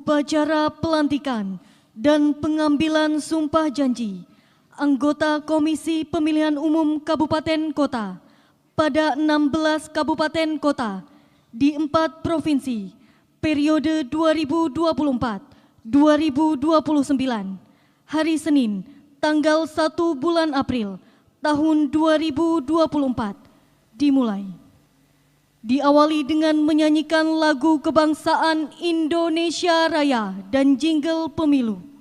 Upacara pelantikan dan pengambilan sumpah janji anggota Komisi Pemilihan Umum Kabupaten Kota pada 16 kabupaten kota di 4 provinsi periode 2024-2029 hari Senin tanggal 1 bulan April tahun 2024 dimulai. Diawali dengan menyanyikan lagu kebangsaan Indonesia Raya dan jingle pemilu.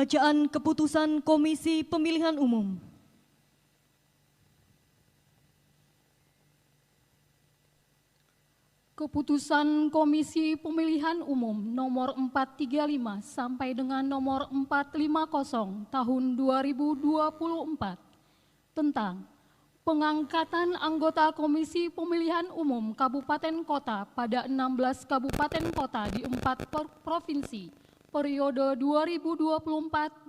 Pembacaan keputusan Komisi Pemilihan Umum. Keputusan Komisi Pemilihan Umum nomor 435 sampai dengan nomor 450 tahun 2024 tentang pengangkatan anggota Komisi Pemilihan Umum Kabupaten Kota pada 16 kabupaten kota di 4 provinsi periode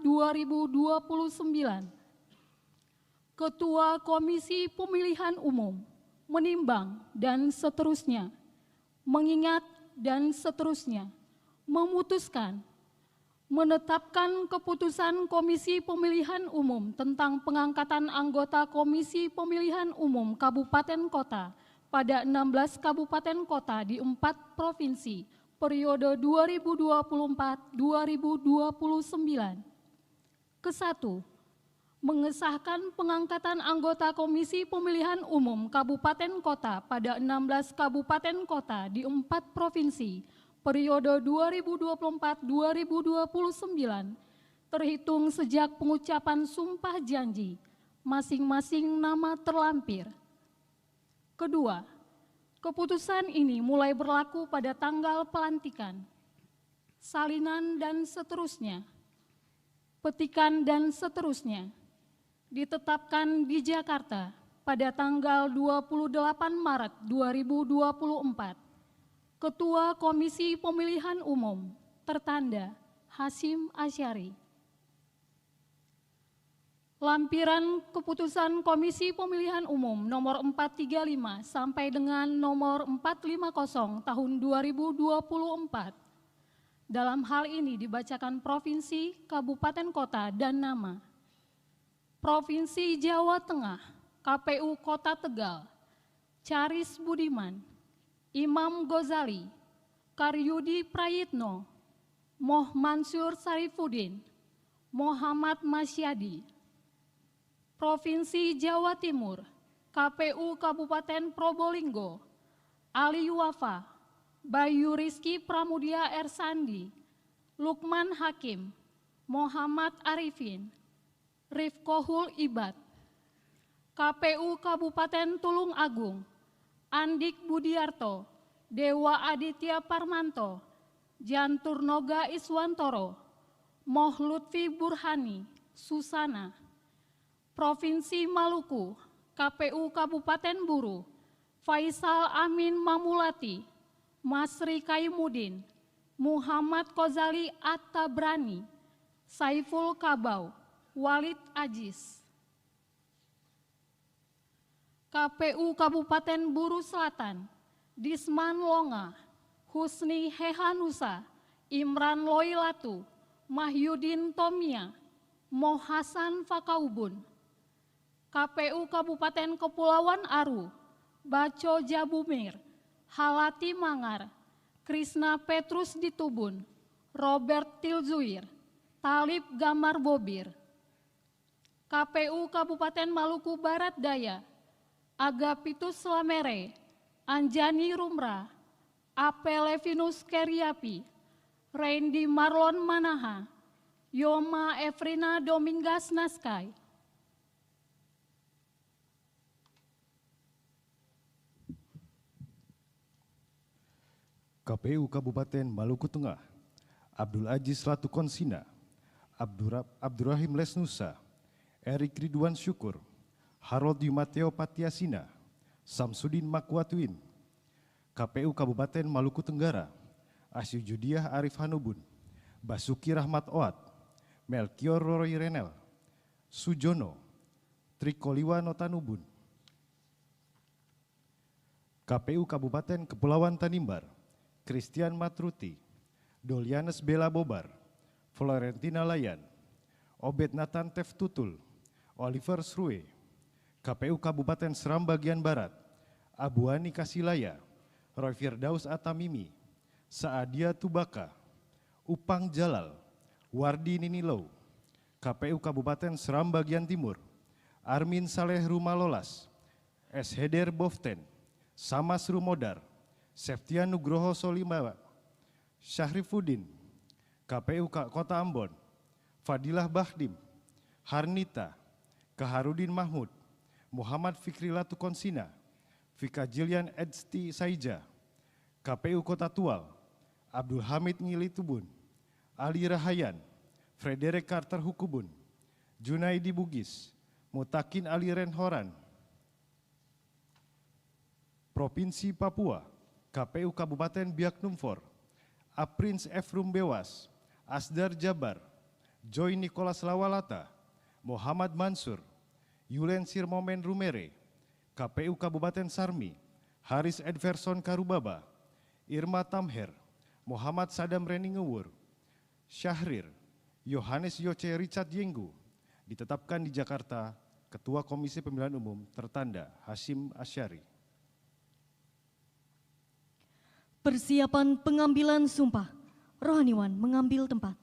2024-2029. Ketua Komisi Pemilihan Umum menimbang dan seterusnya, mengingat dan seterusnya, memutuskan, menetapkan keputusan Komisi Pemilihan Umum tentang pengangkatan anggota Komisi Pemilihan Umum Kabupaten Kota pada 16 kabupaten kota di 4 provinsi periode 2024-2029. Kesatu, mengesahkan pengangkatan anggota Komisi Pemilihan Umum Kabupaten Kota pada 16 kabupaten kota di 4 provinsi periode 2024-2029 terhitung sejak pengucapan sumpah janji masing-masing nama terlampir. Kedua, keputusan ini mulai berlaku pada tanggal pelantikan, salinan dan seterusnya, petikan dan seterusnya, ditetapkan di Jakarta pada tanggal 28 Maret 2024. Ketua Komisi Pemilihan Umum, tertanda Hasyim Asyari. Lampiran keputusan Komisi Pemilihan Umum nomor 435 sampai dengan nomor 450 tahun 2024. Dalam hal ini dibacakan provinsi, kabupaten kota, dan nama. Provinsi Jawa Tengah, KPU Kota Tegal, Charis Budiman, Imam Ghazali, Karyudi Prayitno, Moh Mansur Sarifuddin, Muhammad Masyadi. Provinsi Jawa Timur, KPU Kabupaten Probolinggo, Ali Wafa, Bayu Rizky Pramudia Ersandi, Lukman Hakim, Muhammad Arifin, Rifkohul Ibad. KPU Kabupaten Tulung Agung, Andik Budiarto, Dewa Aditya Parmanto, Jantur Noga Iswantoro, Moh Lutfi Burhani, Susana. Provinsi Maluku, KPU Kabupaten Buru, Faisal Amin Mamulati, Masri Kaimudin, Muhammad Kozali At-Tabrani, Saiful Kabau, Walid Ajis. KPU Kabupaten Buru Selatan, Disman Longa, Husni Hehanusa, Imran Loilatu, Mahyudin Tomia, Moh Hasan Fakaubun. KPU Kabupaten Kepulauan Aru, Baco Jabumir, Halati Mangar, Krisna Petrus Ditubun, Robert Tilzuir, Talib Gamar Bobir. KPU Kabupaten Maluku Barat Daya, Agapitus Lamere, Anjani Rumra, Ape Levinus Keriapi, Randy Marlon Manaha, Yoma Efrina Domingas Naskai. KPU Kabupaten Maluku Tengah, Abdul Aziz Latu Konsina, Abdurrahim Lesnusa, Erik Ridwan Syukur, Harold Yumateo Patiasina, Samsudin Makwatuin. KPU Kabupaten Maluku Tenggara, Asyu Judiah Arif Hanubun, Basuki Rahmat Oat, Melkior Roy Renel, Sujono, Trikoliwa Notanubun. KPU Kabupaten Kepulauan Tanimbar, Christian Matruti, Dolianes Bella Bobar, Florentina Layan, Obed Nathan Teftutul, Oliver Srue. KPU Kabupaten Seram Bagian Barat, Abuani Kasilaya, Roy Firdaus Atamimi, Saadia Tubaka, Upang Jalal, Wardi Ninilo. KPU Kabupaten Seram Bagian Timur, Armin Saleh Rumalolas, S. Heder Boften, Samas Rumodar, Septian Nugroho Solimawa, Syahrifuddin. KPU Kota Ambon, Fadilah Bahdim, Harnita, Kaharudin Mahmud, Muhammad Fikri Latukonsina, Vika Jilian Edsti Saija, KPU Kota Tual, Abdul Hamid Ngilitubun, Ali Rahayan, Frederick Carter Hukubun, Junaidi Bugis, Mutakin Ali Renhoran. Provinsi Papua, KPU Kabupaten Biak Numfor, Aprins Efrum Bewas, Asdar Jabar, Joy Nicholas Lawalata, Muhammad Mansur, Yulen Sirmomen Rumere, KPU Kabupaten Sarmi, Haris Edverson Karubaba, Irma Tamher, Muhammad Sadam Reningewur, Syahrir, Yohanes Yoce Richard Yenggu, ditetapkan di Jakarta, Ketua Komisi Pemilihan Umum tertanda Hashim Asyari. Persiapan pengambilan sumpah. Rohaniwan mengambil tempat.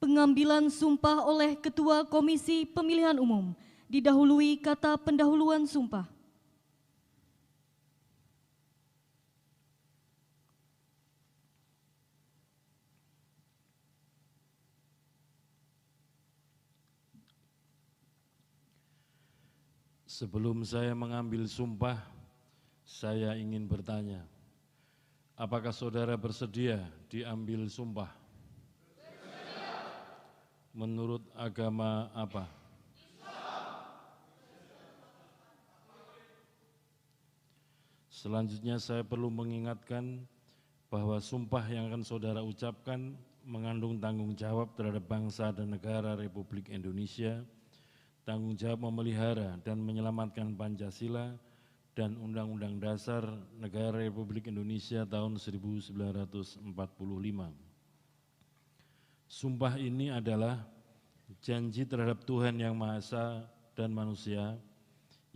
Pengambilan sumpah oleh Ketua Komisi Pemilihan Umum didahului kata pendahuluan sumpah. Sebelum saya mengambil sumpah, saya ingin bertanya, apakah saudara bersedia diambil sumpah? Menurut agama apa? Selanjutnya saya perlu mengingatkan bahwa sumpah yang akan saudara ucapkan mengandung tanggung jawab terhadap bangsa dan negara Republik Indonesia, tanggung jawab memelihara dan menyelamatkan Pancasila dan Undang-Undang Dasar Negara Republik Indonesia tahun 1945. Sumpah ini adalah janji terhadap Tuhan Yang Maha Esa dan manusia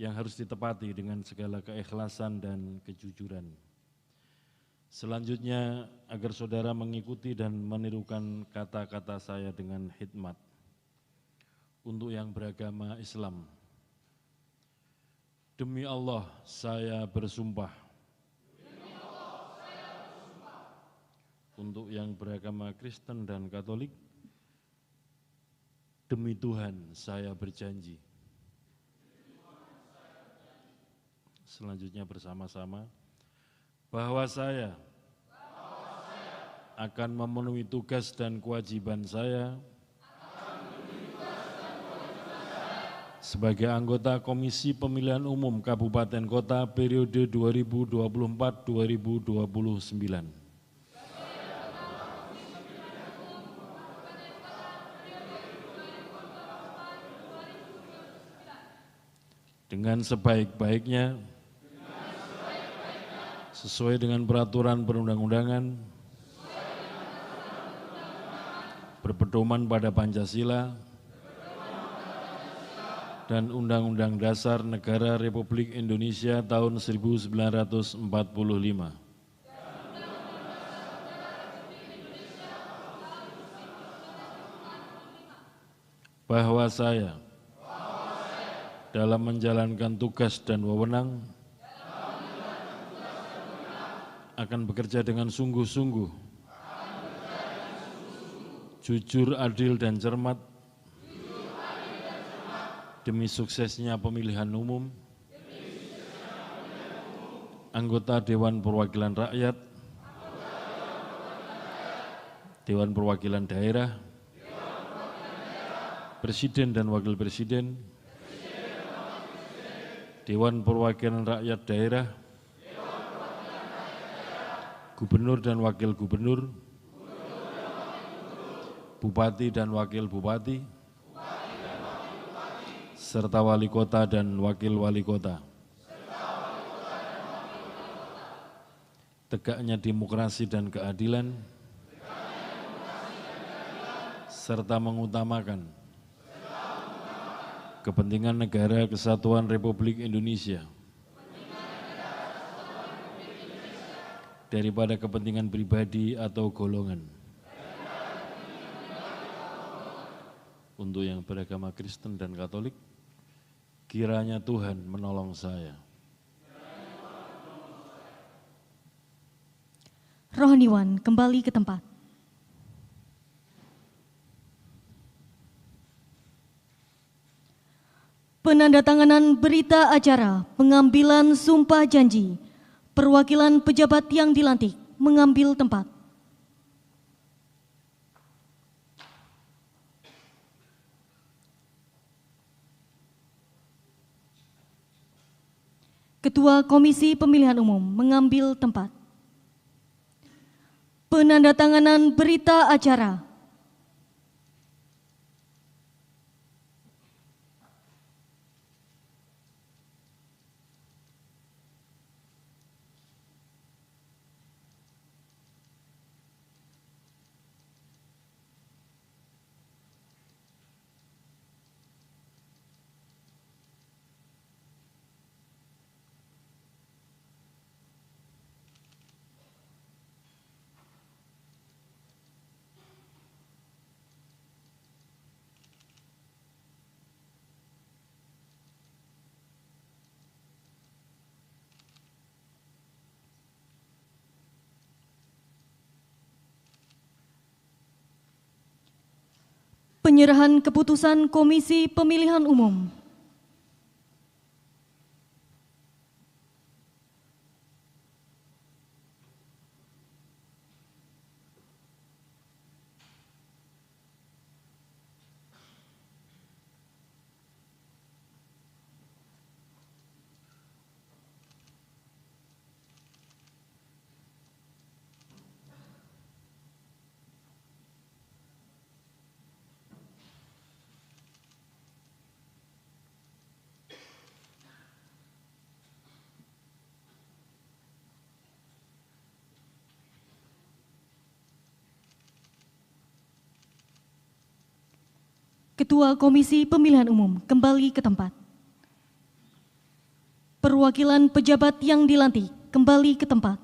yang harus ditepati dengan segala keikhlasan dan kejujuran. Selanjutnya, agar saudara mengikuti dan menirukan kata-kata saya dengan hikmat. Untuk yang beragama Islam, demi Allah saya bersumpah. Untuk yang beragama Kristen dan Katolik, demi Tuhan saya berjanji. Selanjutnya bersama-sama, bahwa saya akan memenuhi tugas dan kewajiban saya sebagai anggota Komisi Pemilihan Umum Kabupaten Kota periode 2024-2029. Dengan sebaik-baiknya, sesuai dengan peraturan perundang-undangan, berpedoman pada Pancasila, dan Undang-Undang Dasar Negara Republik Indonesia tahun 1945. Bahwa saya dalam menjalankan tugas dan wewenang akan bekerja dengan sungguh-sungguh, jujur, adil, dan cermat demi suksesnya pemilihan umum, anggota Dewan Perwakilan Rakyat, Dewan Perwakilan Daerah, Presiden dan Wakil Presiden, Dewan Perwakilan Rakyat Daerah, Gubernur dan Wakil Gubernur, Bupati dan Wakil Bupati, serta Wali Kota dan Wakil Wali Kota. Tegaknya demokrasi dan keadilan, serta mengutamakan kepentingan negara kesatuan Republik Indonesia daripada kepentingan pribadi atau golongan. Untuk yang beragama Kristen dan Katolik, Kiranya Tuhan menolong saya. Rohaniwan kembali ke tempat. Penandatanganan berita acara pengambilan sumpah janji. Perwakilan pejabat yang dilantik mengambil tempat. Ketua Komisi Pemilihan Umum mengambil tempat. Penandatanganan berita acara. Penyerahan keputusan Komisi Pemilihan Umum. Ketua Komisi Pemilihan Umum kembali ke tempat. Perwakilan pejabat yang dilantik kembali ke tempat.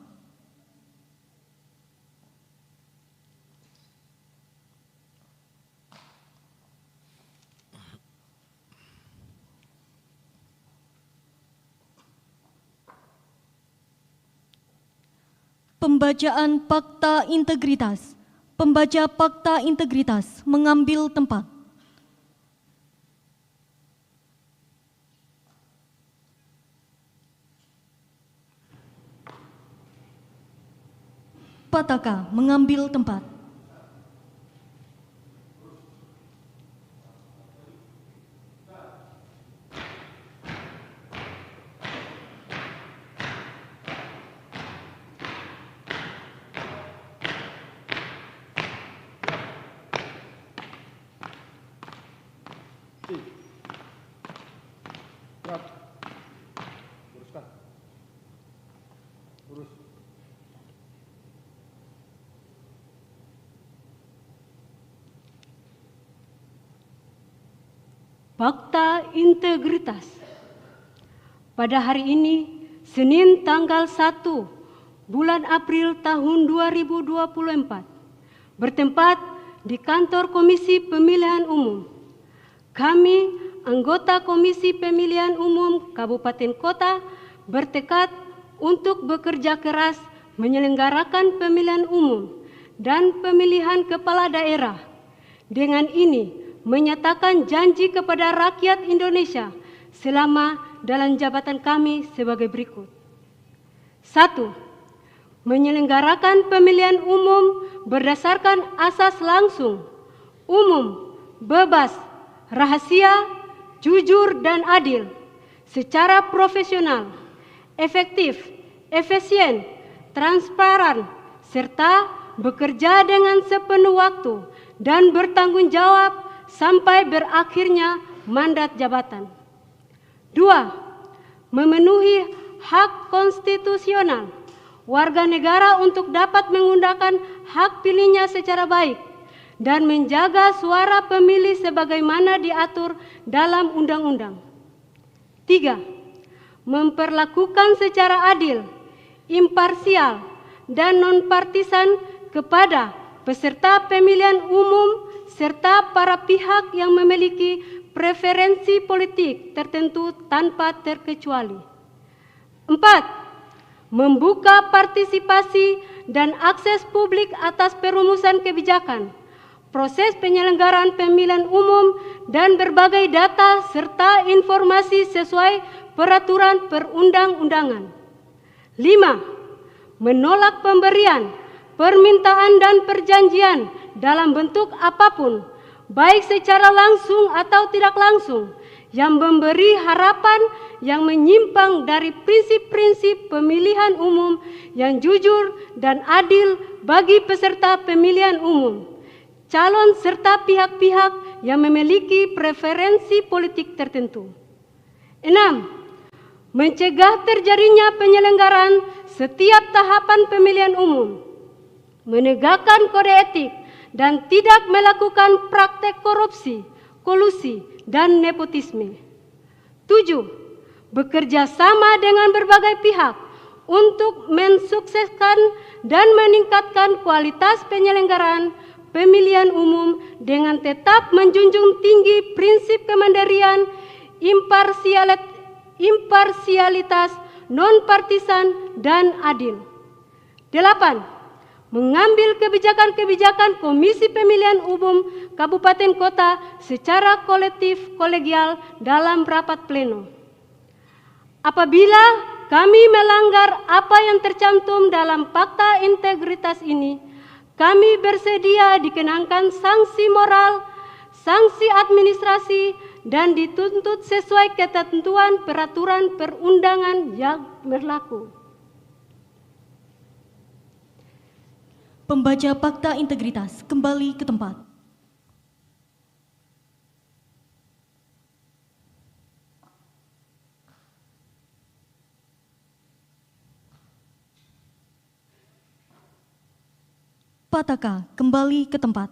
Pembacaan fakta integritas. Pembaca fakta integritas mengambil tempat. Pataka mengambil tempat. Fakta integritas. Pada hari ini, Senin tanggal 1 bulan April tahun 2024, bertempat di kantor Komisi Pemilihan Umum, kami, anggota Komisi Pemilihan Umum Kabupaten Kota, bertekad untuk bekerja keras menyelenggarakan pemilihan umum dan pemilihan kepala daerah. Dengan ini, menyatakan janji kepada rakyat Indonesia selama dalam jabatan kami sebagai berikut. 1. Menyelenggarakan pemilihan umum berdasarkan asas langsung, umum, bebas, rahasia, jujur dan adil, secara profesional, efektif, efisien, transparan, serta bekerja dengan sepenuh waktu dan bertanggung jawab sampai berakhirnya mandat jabatan. 2. Memenuhi hak konstitusional warga negara untuk dapat menggunakan hak pilihnya secara baik dan menjaga suara pemilih sebagaimana diatur dalam undang-undang. 3. Memperlakukan secara adil, imparsial, dan non-partisan kepada peserta pemilihan umum serta para pihak yang memiliki preferensi politik tertentu tanpa terkecuali. 4. Membuka partisipasi dan akses publik atas perumusan kebijakan, proses penyelenggaraan pemilihan umum, dan berbagai data serta informasi sesuai peraturan perundang-undangan. 5. Menolak pemberian, permintaan dan perjanjian dalam bentuk apapun, baik secara langsung atau tidak langsung, yang memberi harapan yang menyimpang dari prinsip-prinsip pemilihan umum yang jujur dan adil bagi peserta pemilihan umum, calon serta pihak-pihak yang memiliki preferensi politik tertentu. 6. Mencegah terjadinya penyelenggaraan setiap tahapan pemilihan umum, menegakkan kode etik, dan tidak melakukan praktek korupsi, kolusi, dan nepotisme. 7. Bekerja sama dengan berbagai pihak untuk mensukseskan dan meningkatkan kualitas penyelenggaraan pemilihan umum dengan tetap menjunjung tinggi prinsip kemandirian, imparsialitas, non-partisan, dan adil. 8. Mengambil kebijakan-kebijakan Komisi Pemilihan Umum Kabupaten Kota secara kolektif kolegial dalam rapat pleno. Apabila kami melanggar apa yang tercantum dalam Fakta Integritas ini, kami bersedia dikenakan sanksi moral, sanksi administrasi, dan dituntut sesuai ketentuan peraturan perundangan yang berlaku. Pembaca Fakta Integritas kembali ke tempat. Pataka kembali ke tempat.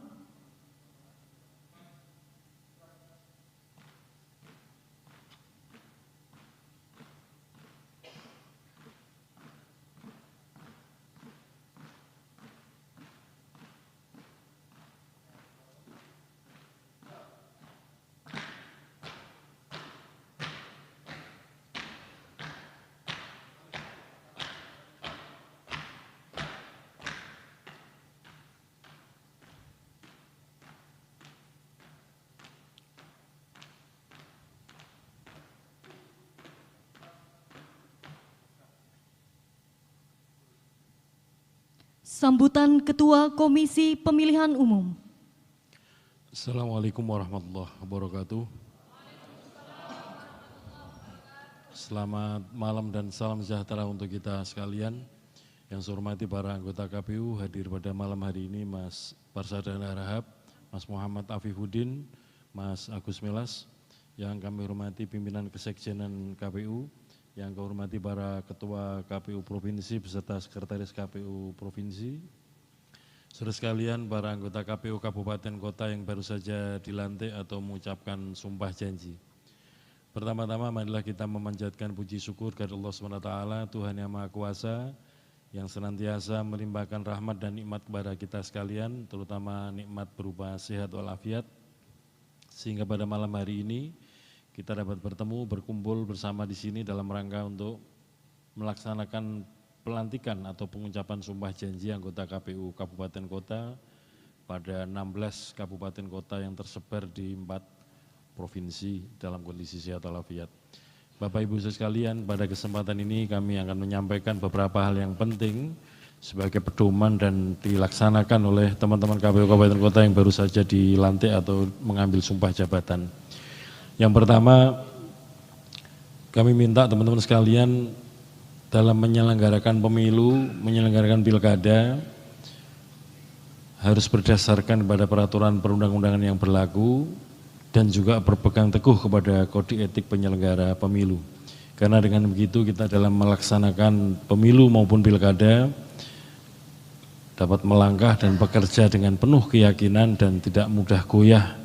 Sambutan Ketua Komisi Pemilihan Umum. Assalamualaikum warahmatullahi wabarakatuh. Selamat malam dan salam sejahtera untuk kita sekalian. Yang saya hormati para anggota KPU hadir pada malam hari ini, Mas Parsada Harahap, Mas Muhammad Afifuddin, Mas Agus Melas. Yang kami hormati pimpinan Kesekjenan KPU, yang kami hormati para Ketua KPU Provinsi beserta Sekretaris KPU Provinsi. Saudara sekalian, para anggota KPU Kabupaten Kota yang baru saja dilantik atau mengucapkan sumpah janji. Pertama-tama marilah kita memanjatkan puji syukur kepada Allah SWT, Tuhan Yang Maha Kuasa, yang senantiasa melimpahkan rahmat dan nikmat kepada kita sekalian, terutama nikmat berupa sehat walafiat, sehingga pada malam hari ini kita dapat bertemu, berkumpul bersama di sini dalam rangka untuk melaksanakan pelantikan atau pengucapan sumpah janji anggota KPU Kabupaten Kota pada 16 kabupaten kota yang tersebar di 4 provinsi dalam kondisi sehat walafiat. Bapak Ibu sekalian, pada kesempatan ini kami akan menyampaikan beberapa hal yang penting sebagai pedoman dan dilaksanakan oleh teman-teman KPU Kabupaten Kota yang baru saja dilantik atau mengambil sumpah jabatan. Yang pertama, kami minta teman-teman sekalian dalam menyelenggarakan pemilu, menyelenggarakan pilkada, harus berdasarkan pada peraturan perundang-undangan yang berlaku dan juga berpegang teguh kepada kode etik penyelenggara pemilu. Karena dengan begitu kita dalam melaksanakan pemilu maupun pilkada dapat melangkah dan bekerja dengan penuh keyakinan dan tidak mudah goyah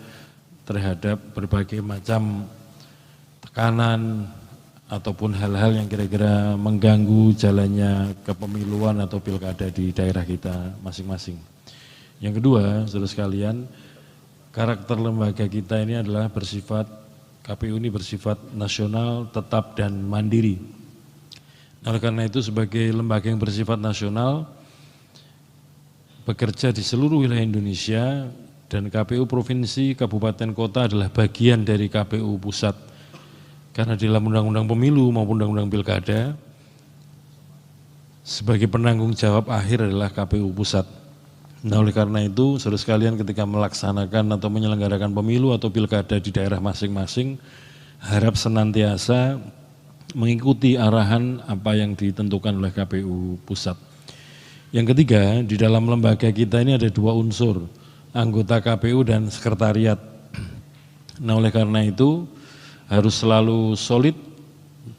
terhadap berbagai macam tekanan ataupun hal-hal yang kira-kira mengganggu jalannya kepemiluan atau pilkada di daerah kita masing-masing. Yang kedua, saudara sekalian, karakter lembaga kita ini adalah bersifat KPU ini bersifat nasional, tetap dan mandiri. Oleh karena itu sebagai lembaga yang bersifat nasional, bekerja di seluruh wilayah Indonesia, dan KPU Provinsi, Kabupaten, Kota adalah bagian dari KPU Pusat. Karena di dalam Undang-Undang Pemilu maupun Undang-Undang Pilkada, sebagai penanggung jawab akhir adalah KPU Pusat. Nah, oleh karena itu, saudara sekalian, ketika melaksanakan atau menyelenggarakan pemilu atau pilkada di daerah masing-masing, harap senantiasa mengikuti arahan apa yang ditentukan oleh KPU Pusat. Yang ketiga, di dalam lembaga kita ini ada dua unsur, anggota KPU dan sekretariat. Nah, oleh karena itu, harus selalu solid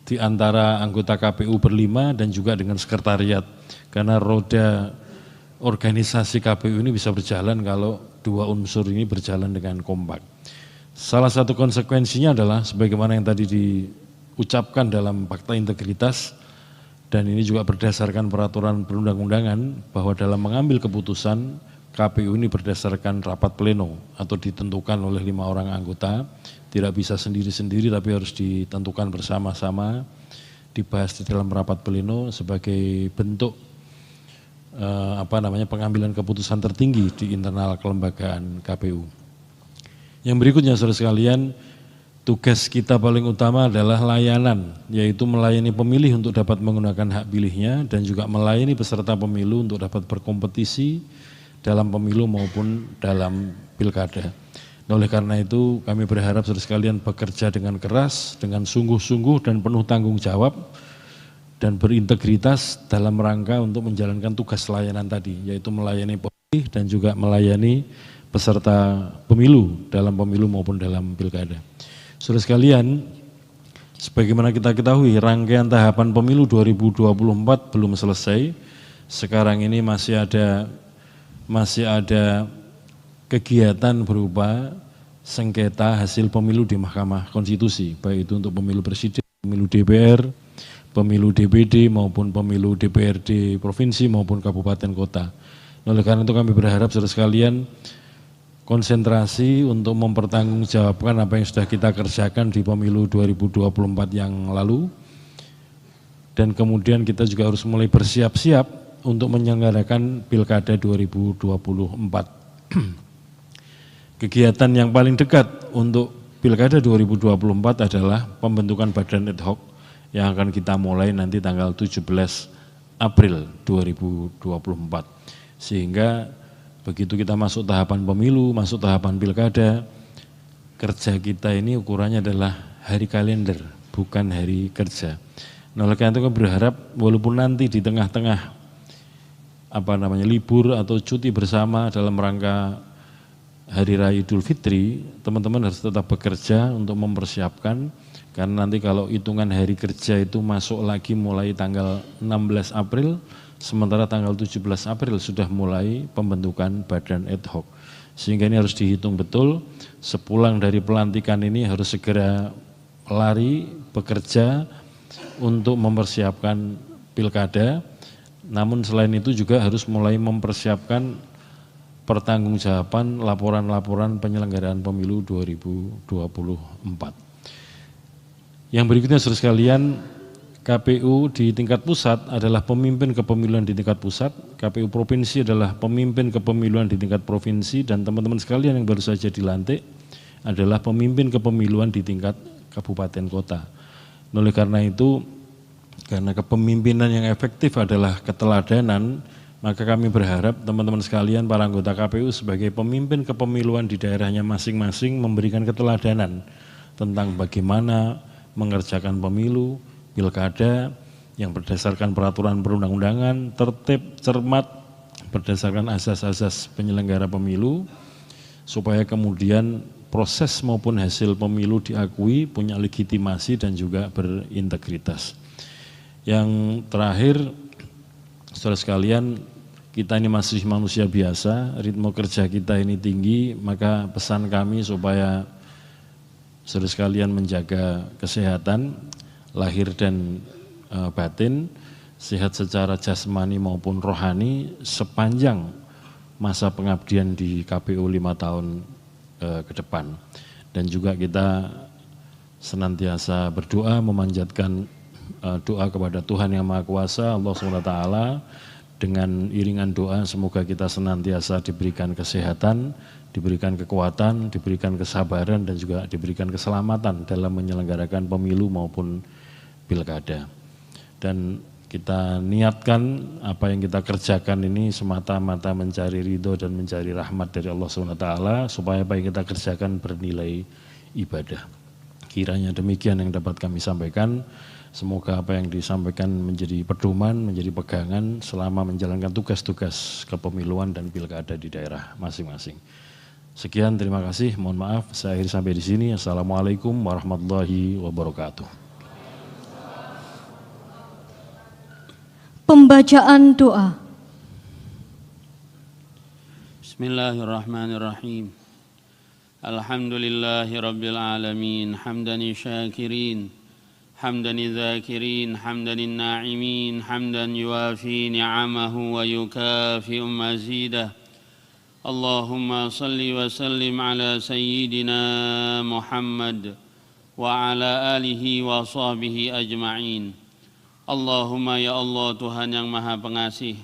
di antara anggota KPU berlima dan juga dengan sekretariat. Karena roda organisasi KPU ini bisa berjalan kalau dua unsur ini berjalan dengan kompak. Salah satu konsekuensinya adalah sebagaimana yang tadi diucapkan dalam Fakta Integritas, dan ini juga berdasarkan peraturan perundang-undangan, bahwa dalam mengambil keputusan KPU ini berdasarkan rapat pleno atau ditentukan oleh 5 orang anggota, tidak bisa sendiri-sendiri tapi harus ditentukan bersama-sama, dibahas di dalam rapat pleno sebagai bentuk pengambilan keputusan tertinggi di internal kelembagaan KPU. Yang berikutnya, saudara sekalian, tugas kita paling utama adalah layanan, yaitu melayani pemilih untuk dapat menggunakan hak pilihnya dan juga melayani peserta pemilu untuk dapat berkompetisi dalam pemilu maupun dalam pilkada. Nah, oleh karena itu kami berharap saudara sekalian bekerja dengan keras, dengan sungguh-sungguh dan penuh tanggung jawab dan berintegritas dalam rangka untuk menjalankan tugas layanan tadi, yaitu melayani pemilih dan juga melayani peserta pemilu dalam pemilu maupun dalam pilkada. Saudara sekalian, sebagaimana kita ketahui, rangkaian tahapan pemilu 2024 belum selesai. Sekarang ini masih ada kegiatan berupa sengketa hasil pemilu di Mahkamah Konstitusi, baik itu untuk pemilu presiden, pemilu DPR, pemilu DPD maupun pemilu DPRD provinsi maupun kabupaten kota. Oleh karena itu kami berharap saudara sekalian konsentrasi untuk mempertanggungjawabkan apa yang sudah kita kerjakan di pemilu 2024 yang lalu, dan kemudian kita juga harus mulai bersiap-siap untuk menyelenggarakan Pilkada 2024. Kegiatan yang paling dekat untuk Pilkada 2024 adalah pembentukan badan ad hoc yang akan kita mulai nanti tanggal 17 April 2024. Sehingga begitu kita masuk tahapan pemilu, masuk tahapan pilkada, kerja kita ini ukurannya adalah hari kalender, bukan hari kerja. Nah, oleh karena itu kami berharap walaupun nanti di tengah-tengah libur atau cuti bersama dalam rangka Hari Raya Idul Fitri, teman-teman harus tetap bekerja untuk mempersiapkan. Karena nanti kalau hitungan hari kerja itu masuk lagi mulai tanggal 16 April, sementara tanggal 17 April sudah mulai pembentukan badan ad hoc. Sehingga ini harus dihitung betul, sepulang dari pelantikan ini harus segera lari, bekerja untuk mempersiapkan pilkada. Namun selain itu juga harus mulai mempersiapkan pertanggungjawaban laporan-laporan penyelenggaraan pemilu 2024. Yang berikutnya saudara sekalian, KPU di tingkat pusat adalah pemimpin kepemiluan di tingkat pusat, KPU provinsi adalah pemimpin kepemiluan di tingkat provinsi, dan teman-teman sekalian yang baru saja dilantik adalah pemimpin kepemiluan di tingkat kabupaten kota. Oleh karena itu, karena kepemimpinan yang efektif adalah keteladanan, maka kami berharap teman-teman sekalian para anggota KPU sebagai pemimpin kepemiluan di daerahnya masing-masing memberikan keteladanan tentang bagaimana mengerjakan pemilu, pilkada yang berdasarkan peraturan perundang-undangan, tertib, cermat, berdasarkan asas-asas penyelenggara pemilu, supaya kemudian proses maupun hasil pemilu diakui, punya legitimasi dan juga berintegritas. Yang terakhir, saudara sekalian, kita ini masih manusia biasa, ritme kerja kita ini tinggi, maka pesan kami supaya saudara sekalian menjaga kesehatan lahir dan batin, sehat secara jasmani maupun rohani sepanjang masa pengabdian di KPU 5 tahun ke depan. Dan juga kita senantiasa berdoa, memanjatkan doa kepada Tuhan Yang Maha Kuasa, Allah SWT. Dengan iringan doa semoga kita senantiasa diberikan kesehatan, diberikan kekuatan, diberikan kesabaran, dan juga diberikan keselamatan dalam menyelenggarakan pemilu maupun pilkada. Dan kita niatkan apa yang kita kerjakan ini semata-mata mencari ridho dan mencari rahmat dari Allah SWT, supaya apa yang kita kerjakan bernilai ibadah. Kiranya demikian yang dapat kami sampaikan. Semoga apa yang disampaikan menjadi pedoman, menjadi pegangan selama menjalankan tugas-tugas kepemiluan dan pilkada di daerah masing-masing. Sekian, terima kasih. Mohon maaf, saya akhiri sampai di sini. Assalamualaikum warahmatullahi wabarakatuh. Pembacaan doa. Bismillahirrahmanirrahim. Alhamdulillahi rabbil alamin, hamdan syakirin, hamdan dzakirin, hamdan na'imin, hamdan yuafi ni'amahu wa yukafi'u mazidah. Allahumma salli wa sallim ala sayyidina Muhammad wa ala alihi wa sahbihi ajma'in. Allahumma ya Allah, Tuhan yang Maha Pengasih,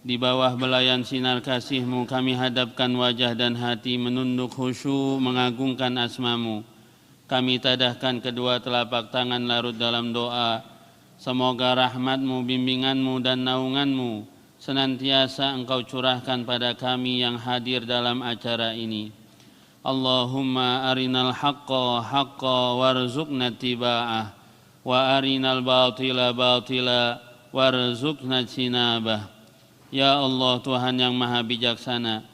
di bawah belayan sinar kasih-Mu kami hadapkan wajah dan hati menunduk khusyuk mengagungkan asma-Mu. Kami tadahkan kedua telapak tangan larut dalam doa. Semoga rahmat-Mu, bimbingan-Mu dan naungan-Mu senantiasa Engkau curahkan pada kami yang hadir dalam acara ini. Allahumma arinal haqqa haqqa warzuqna tiba'ah wa arinal batila batila warzuqna jinabah. Ya Allah, Tuhan yang Maha Bijaksana,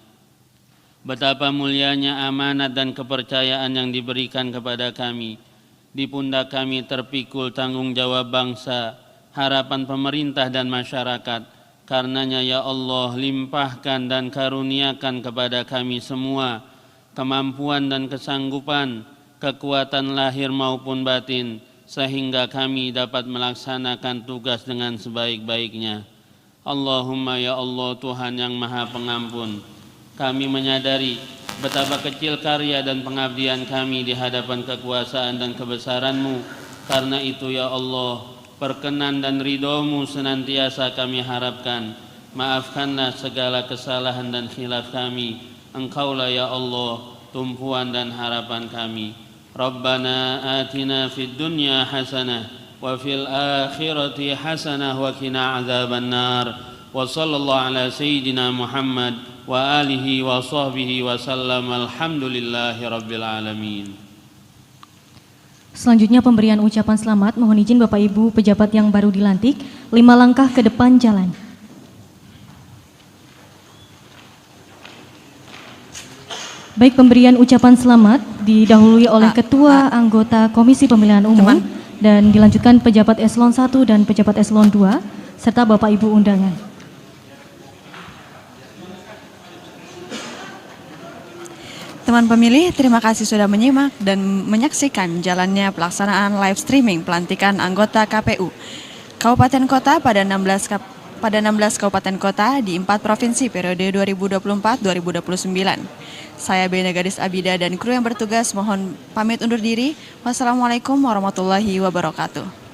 betapa mulianya amanat dan kepercayaan yang diberikan kepada kami. Di pundak kami terpikul tanggung jawab bangsa, harapan pemerintah dan masyarakat. Karenanya ya Allah, limpahkan dan karuniakan kepada kami semua kemampuan dan kesanggupan, kekuatan lahir maupun batin, sehingga kami dapat melaksanakan tugas dengan sebaik-baiknya. Allahumma ya Allah, Tuhan yang Maha Pengampun, kami menyadari betapa kecil karya dan pengabdian kami di hadapan kekuasaan dan kebesaran-Mu. Karena itu ya Allah, perkenan dan ridho-Mu senantiasa kami harapkan. Maafkanlah segala kesalahan dan khilaf kami. Engkaulah ya Allah tumpuan dan harapan kami. Rabbana atina fid dunya hasanah wa fil akhirati hasanah wa qina adzaban nar. Wa sallallahu ala sayyidina Muhammad wa alihi wa sahbihi wa sallam. Alhamdulillahi rabbil alamin. Selanjutnya pemberian ucapan selamat. Mohon izin Bapak Ibu pejabat yang baru dilantik 5 langkah ke depan jalan. Baik, pemberian ucapan selamat didahului oleh Ketua Anggota Komisi Pemilihan Umum dan dilanjutkan pejabat eselon 1 dan pejabat eselon 2 serta Bapak Ibu undangan. Teman pemilih, terima kasih sudah menyimak dan menyaksikan jalannya pelaksanaan live streaming pelantikan anggota KPU Kabupaten Kota pada 16 kabupaten kota di 4 provinsi periode 2024-2029. Saya Bena Gadis Abida dan kru yang bertugas mohon pamit undur diri. Wassalamualaikum warahmatullahi wabarakatuh.